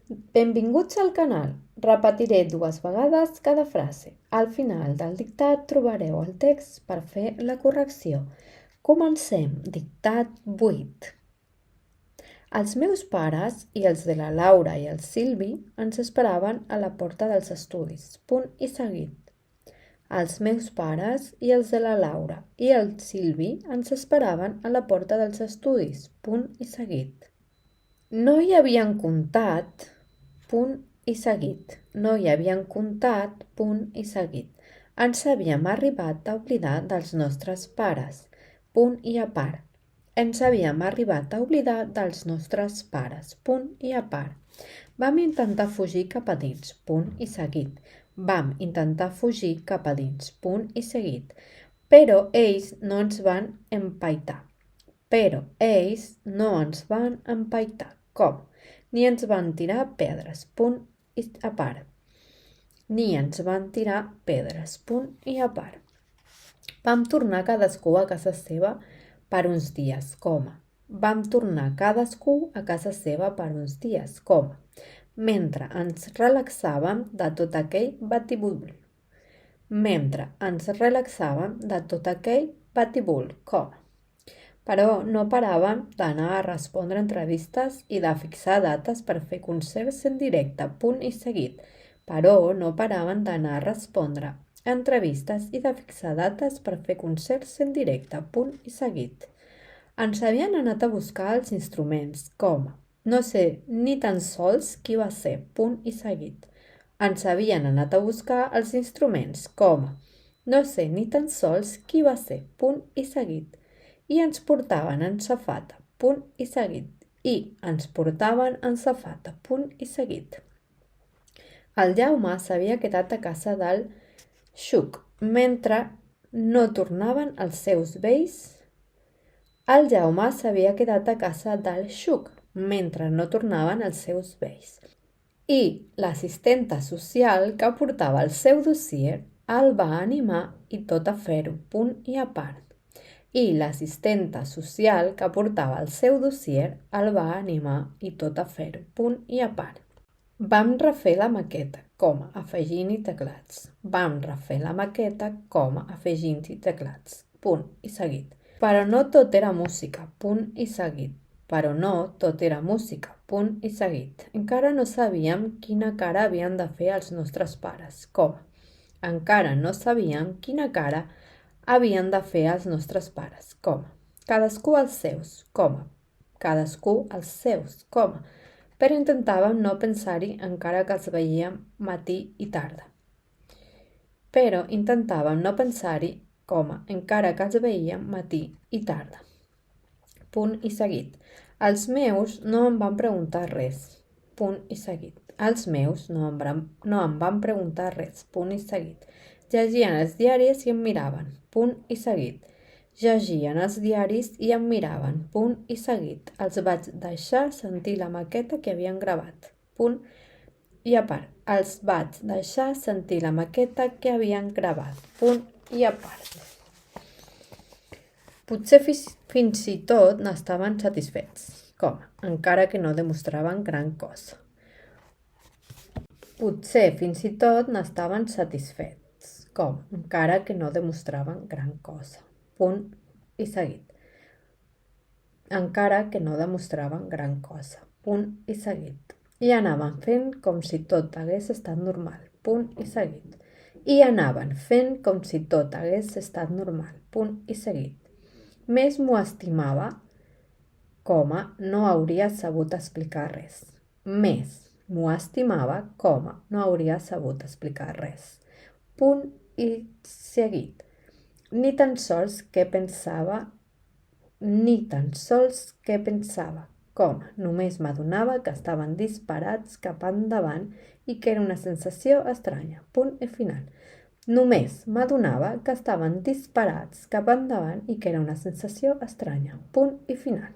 Benvinguts al canal. Repetiré 2 vegades cada frase. Al final del dictat trobareu el text per fer la correcció. Comencem. Dictat 8. Els meus pares i els de la Laura i el Silvi ens esperaven a la porta dels estudis. Punt i seguit. Els meus pares i els de la Laura i el Silvi ens esperaven a la porta dels estudis. Punt i seguit. No hi havien comptat, punt i seguit. No hi havien comptat, punt i seguit. Ens havíem arribat a oblidar dels nostres pares, punt i a part. Ens havíem arribat a oblidar dels nostres pares, punt i a part. Vam intentar fugir cap a dins, punt i seguit. Vam intentar fugir cap a dins, punt i seguit. Però ells no ens van empaitar. Però ells no ens van empaitar. Com? Ni ens van tirar pedres, punt i a part. Ni ens van tirar pedres, punt i a part. Vam tornar cadascú a casa seva per uns dies, coma. Vam tornar cadascú a casa seva per uns dies, coma. Mentre ens relaxàvem de tot aquell batibul. Mentre ens relaxàvem de tot aquell batibul, coma. Però no paràvem d'anar a respondre entrevistes i de fixar dates per fer concerts en directe, punt i seguit. Però no paraven d'anar a respondre entrevistes i de fixar dates per fer concerts en directe, punt i seguit. Ens havien anat a buscar els instruments, coma. No sé ni tan sols qui va ser, punt i seguit. Ens havien anat a buscar els instruments, coma. No sé ni tan sols qui va ser, punt i seguit. I ens portaven en safata, punt i seguit. I ens portaven en safata, punt i seguit. El Jaume s'havia quedat a casa del Xuc, mentre no tornaven els seus vells. El Jaume s'havia quedat a casa del Xuc, mentre no tornaven els seus vells. I l'assistenta social que portava el seu dossier el va animar i tot a fer-ho, punt i a part. I l'assistenta social que portava el seu dossier el va animar i tot a fer-ho, punt i a part. Vam refer la maqueta, coma, afegint-hi teclats. Vam refer la maqueta, coma, afegint-hi teclats, punt i seguit. Però no tot era música, punt i seguit. Però no tot era música, punt i seguit. Encara no sabíem quina cara havien de fer els nostres pares, coma. Encara no sabíem quina cara havien de fer els nostres pares, coma. Cadascú els seus, coma. Cadascú els seus, coma. Però intentàvem no pensar-hi encara que els veíem matí i tarda. Però intentàvem no pensar-hi, coma, encara que els veíem matí i tarda. Punt i seguit. Els meus no em van preguntar res, punt i seguit. Els meus no em van preguntar res, punt i seguit. Llegien els diaris i em miraven, punt i seguit. Llegien els diaris i em miraven, punt i seguit. Els vaig deixar sentir la maqueta que havien gravat, punt i a part. Els vaig deixar sentir la maqueta que havien gravat, punt i a part. Potser fins i tot n'estaven satisfets, coma, encara que no demostraven gran cosa. Potser fins i tot n'estaven satisfets, com, encara que no demostraven gran cosa, punt i seguit. Encara que no demostraven gran cosa, punt i seguit. I anaven fent com si tot hagués estat normal, punt i seguit. I anaven fent com si tot hagués estat normal, punt i seguit. Més m'ho estimava, coma, no hauria sabut explicar res. Més m'ho estimava, coma, no hauria sabut explicar res. Punt i seguit. Ni tan sols què pensava, coma, només m'adonava que estaven disparats cap endavant i que era una sensació estranya, punt i final. Només m'adonava que estaven disparats cap endavant i que era una sensació estranya, punt i final.